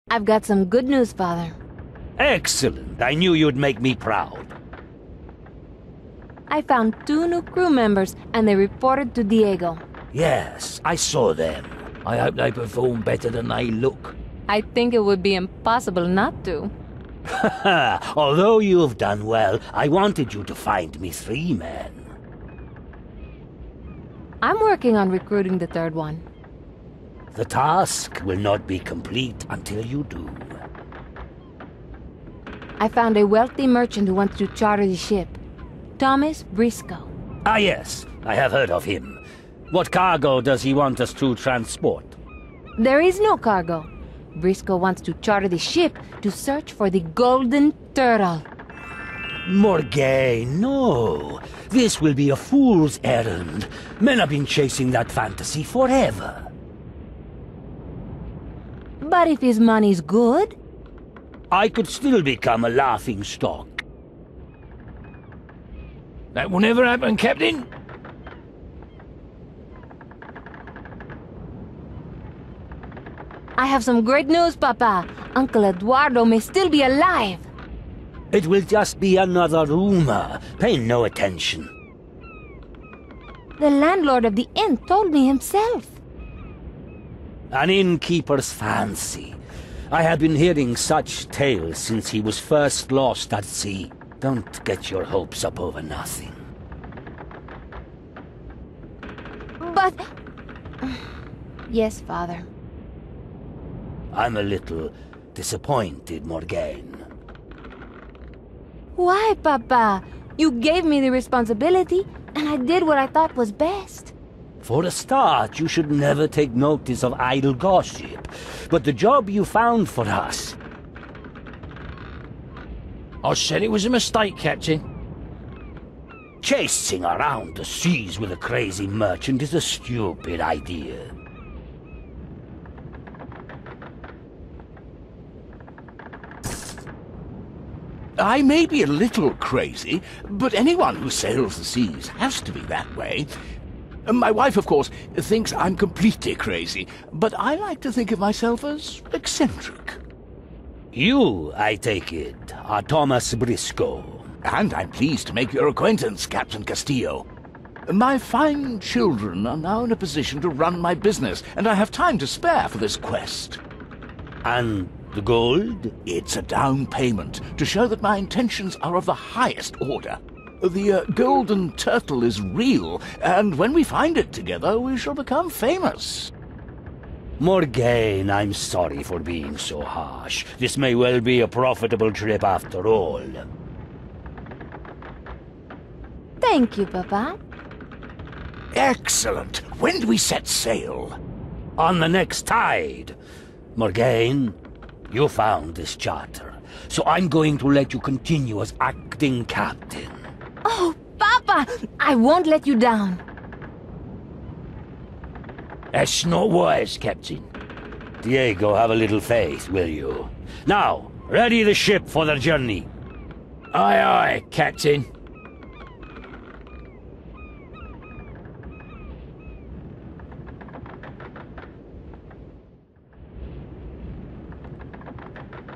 I've got some good news, Father. Excellent. I knew you'd make me proud. I found 2 new crew members, and they reported to Diego. Yes, I saw them. I hope they perform better than they look. I think it would be impossible not to. Although you have done well, I wanted you to find me 3 men. I'm working on recruiting the 3rd one. The task will not be complete until you do. I found a wealthy merchant who wants to charter the ship. Thomas Briscoe. Ah yes, I have heard of him. What cargo does he want us to transport? There is no cargo. Briscoe wants to charter the ship to search for the Golden Turtle. Morgane, no. This will be a fool's errand. Men have been chasing that fantasy forever. But if his money's good... I could still become a laughing stock. That will never happen, Captain. I have some great news, Papa. Uncle Eduardo may still be alive. It will just be another rumor. Pay no attention. The landlord of the inn told me himself. An innkeeper's fancy. I have been hearing such tales since he was first lost at sea. Don't get your hopes up over nothing. But... Yes, Father. I'm a little disappointed, Morgane. Why, Papa? You gave me the responsibility, and I did what I thought was best. For a start, you should never take notice of idle gossip. But the job you found for us... I said it was a mistake, Captain. Chasing around the seas with a crazy merchant is a stupid idea. I may be a little crazy, but anyone who sails the seas has to be that way. My wife, of course, thinks I'm completely crazy, but I like to think of myself as eccentric. You, I take it, are Thomas Briscoe. And I'm pleased to make your acquaintance, Captain Castillo. My fine children are now in a position to run my business, and I have time to spare for this quest. And the gold? It's a down payment to show that my intentions are of the highest order. The Golden Turtle is real, and when we find it together, we shall become famous. Morgane, I'm sorry for being so harsh. This may well be a profitable trip after all. Thank you, Papa. Excellent. When do we set sail? On the next tide. Morgane, you found this charter, so I'm going to let you continue as acting captain. Oh, Papa! I won't let you down. That's not wise, Captain. Diego, have a little faith, will you? Now, ready the ship for the journey. Aye, aye, Captain.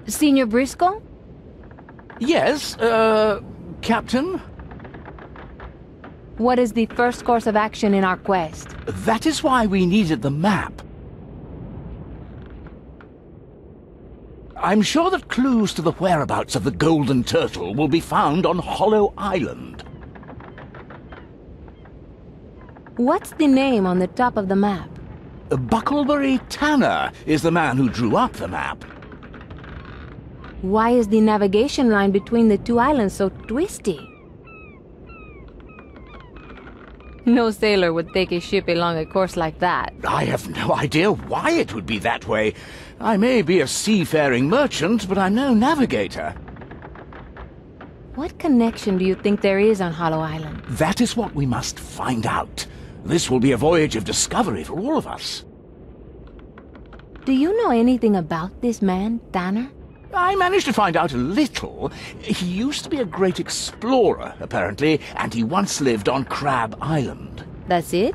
Senior Briscoe? Yes, Captain? What is the first course of action in our quest? That is why we needed the map. I'm sure that clues to the whereabouts of the Golden Turtle will be found on Hollow Island. What's the name on the top of the map? Bucklebury Tanner is the man who drew up the map. Why is the navigation line between the 2 islands so twisty? No sailor would take a ship along a course like that. I have no idea why it would be that way. I may be a seafaring merchant, but I'm no navigator. What connection do you think there is on Hollow Island? That is what we must find out. This will be a voyage of discovery for all of us. Do you know anything about this man, Tanner? I managed to find out a little. He used to be a great explorer, apparently, and he once lived on Crab Island. That's it?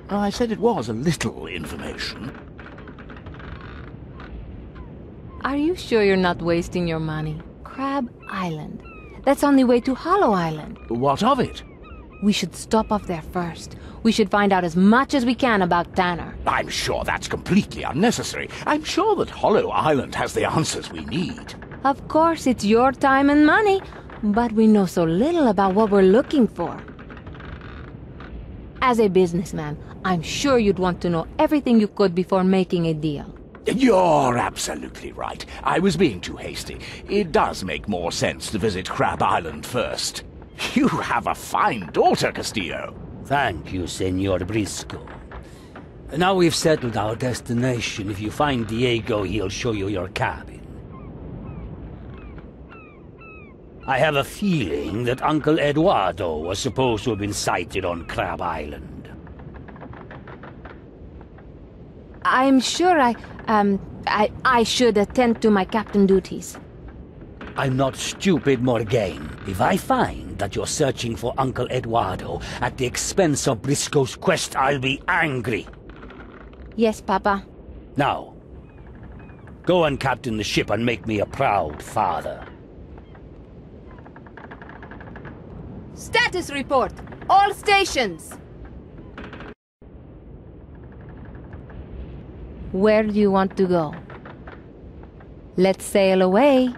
I said it was a little information. Are you sure you're not wasting your money? Crab Island. That's on the way to Hollow Island. What of it? We should stop off there first. We should find out as much as we can about Tanner. I'm sure that's completely unnecessary. I'm sure that Hollow Island has the answers we need. Of course, it's your time and money, but we know so little about what we're looking for. As a businessman, I'm sure you'd want to know everything you could before making a deal. You're absolutely right. I was being too hasty. It does make more sense to visit Crab Island first. You have a fine daughter, Castillo. Thank you, Senor Briscoe. Now we've settled our destination. If you find Diego, he'll show you your cabin. I have a feeling that Uncle Eduardo was supposed to have been sighted on Crab Island. I'm sure I should attend to my captain duties. I'm not stupid, Morgane. If I find that you're searching for Uncle Eduardo at the expense of Briscoe's quest, I'll be angry. Yes, Papa. Now, go and captain the ship and make me a proud father. Status report! All stations! Where do you want to go? Let's sail away.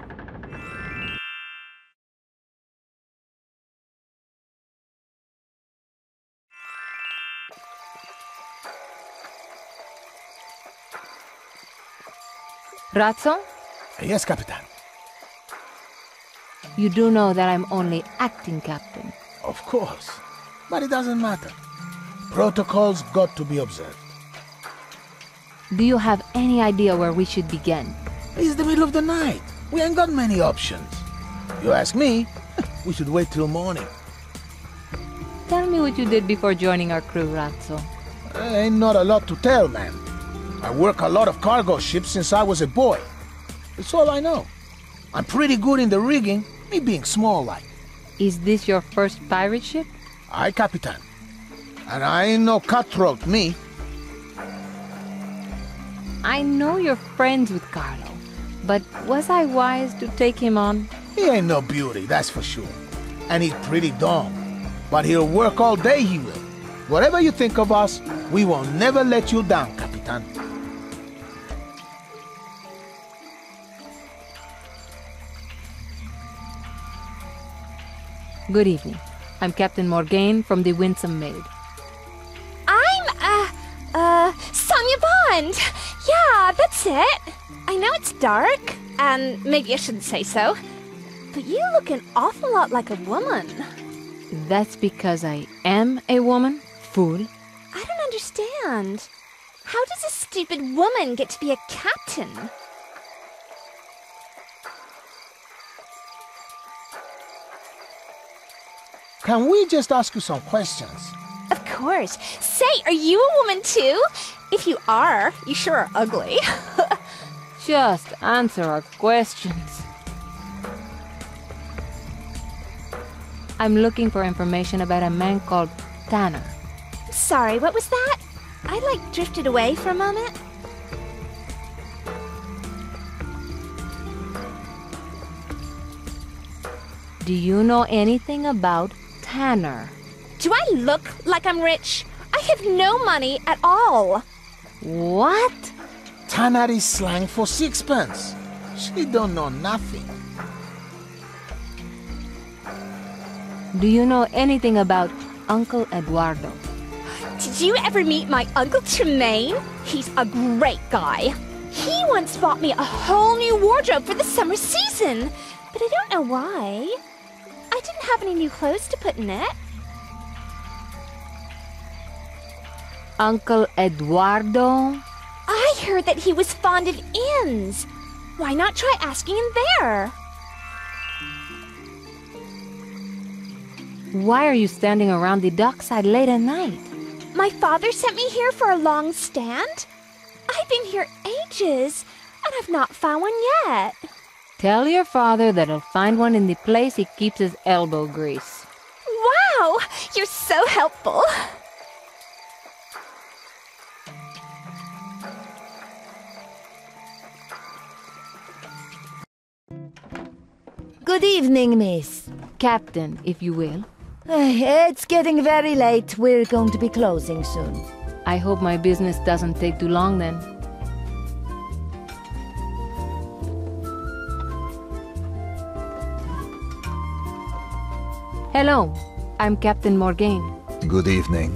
Razzo, Yes, Capitan. you do know that I'm only acting captain. Of course. But it doesn't matter. Protocols got to be observed. Do you have any idea where we should begin? It's the middle of the night. We ain't got many options. You ask me, we should wait till morning. Tell me what you did before joining our crew, Razzo. Ain't not a lot to tell, man. I work a lot of cargo ships since I was a boy. That's all I know. I'm pretty good in the rigging, me being small like. Is this your first pirate ship? Aye, Capitan. And I ain't no cutthroat, me. I know you're friends with Carlo, but was I wise to take him on? He ain't no beauty, that's for sure. And he's pretty dumb. But he'll work all day, he will. Whatever you think of us, we will never let you down, Capitan. Good evening. I'm Captain Morgane from the Winsome Maid. Sonia Bond! Yeah, that's it. I know it's dark, and maybe I shouldn't say so, but you look an awful lot like a woman. That's because I am a woman, fool. I don't understand. How does a stupid woman get to be a captain? Can we just ask you some questions? Of course. Say, are you a woman too? If you are, you sure are ugly. Just answer our questions. I'm looking for information about a man called Tanner. Sorry, what was that? I drifted away for a moment. Do you know anything about Tanner? Do I look like I'm rich? I have no money at all. What? Tanner is slang for sixpence. She don't know nothing. Do you know anything about Uncle Eduardo? Did you ever meet my Uncle Tremaine? He's a great guy. He once bought me a whole new wardrobe for the summer season, but I don't know why. I didn't have any new clothes to put in it. Uncle Eduardo? I heard that he was fond of inns. Why not try asking him there? Why are you standing around the dockside late at night? My father sent me here for a long stand. I've been here ages, and I've not found one yet. Tell your father that he'll find one in the place he keeps his elbow grease. Wow, you're so helpful. Good evening, miss. Captain, if you will. It's getting very late. We're going to be closing soon. I hope my business doesn't take too long then. Hello, I'm Captain Morgane. Good evening.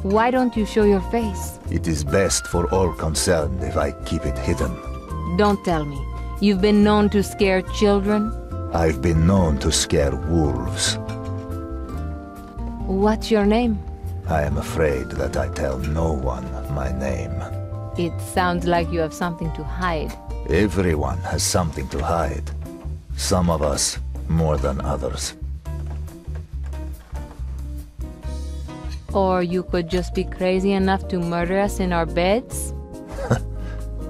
Why don't you show your face? It is best for all concerned if I keep it hidden. Don't tell me. You've been known to scare children? I've been known to scare wolves. What's your name? I am afraid that I tell no one my name. It sounds like you have something to hide. Everyone has something to hide. Some of us more than others. Or you could just be crazy enough to murder us in our beds?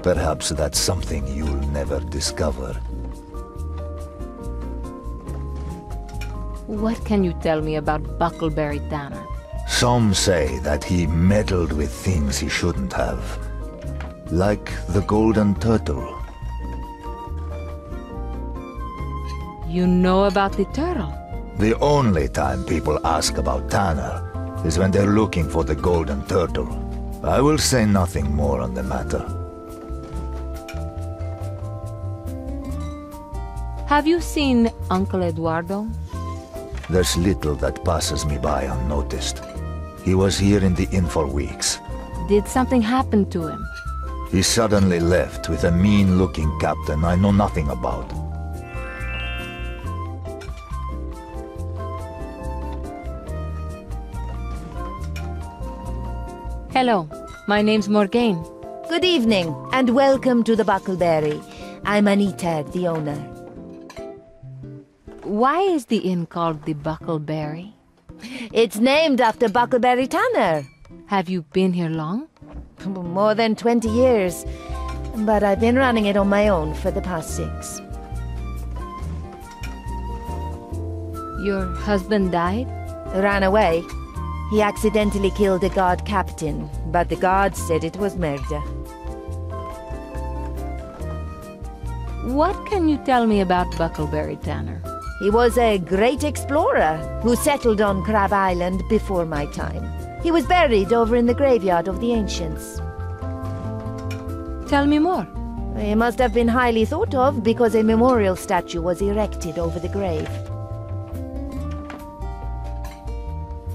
Perhaps that's something you'll never discover. What can you tell me about Buckleberry Tanner? Some say that he meddled with things he shouldn't have. Like the golden turtle. You know about the turtle? The only time people ask about Tanner is when they're looking for the golden turtle. I will say nothing more on the matter. Have you seen Uncle Eduardo? There's little that passes me by unnoticed. He was here in the inn for weeks. Did something happen to him? He suddenly left with a mean-looking captain I know nothing about. Hello, my name's Morgane. Good evening, and welcome to the Buckleberry. I'm Anita, the owner. Why is the inn called the Buckleberry? It's named after Buckleberry Tanner. Have you been here long? More than 20 years. But I've been running it on my own for the past 6. Your husband died? Ran away. He accidentally killed a guard captain, but the guards said it was murder. What can you tell me about Buckleberry Tanner? He was a great explorer who settled on Crab Island before my time. He was buried over in the graveyard of the ancients. Tell me more. He must have been highly thought of because a memorial statue was erected over the grave.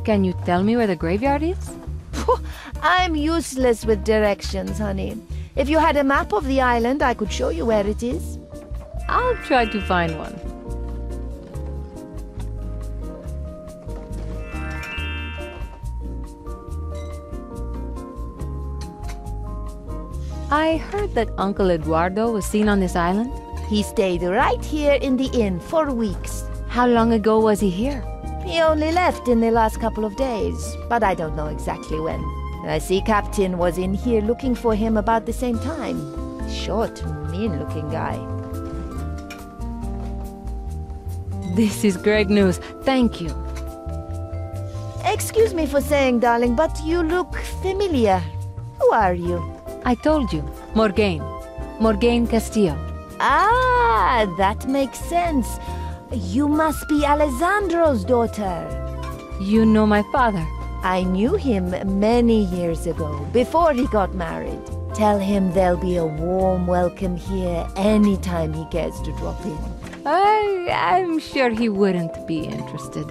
Can you tell me where the graveyard is? I'm useless with directions, honey. If you had a map of the island, I could show you where it is. I'll try to find one. I heard that Uncle Eduardo was seen on this island. He stayed right here in the inn for weeks. How long ago was he here? He only left in the last couple of days, but I don't know exactly when. I see Captain was in here looking for him about the same time. Short, mean-looking guy. This is great news. Thank you. Excuse me for saying, darling, but you look familiar. Who are you? I told you. Morgane. Morgane Castillo. Ah, that makes sense. You must be Alessandro's daughter. You know my father. I knew him many years ago, before he got married. Tell him there'll be a warm welcome here anytime he cares to drop in. I'm sure he wouldn't be interested.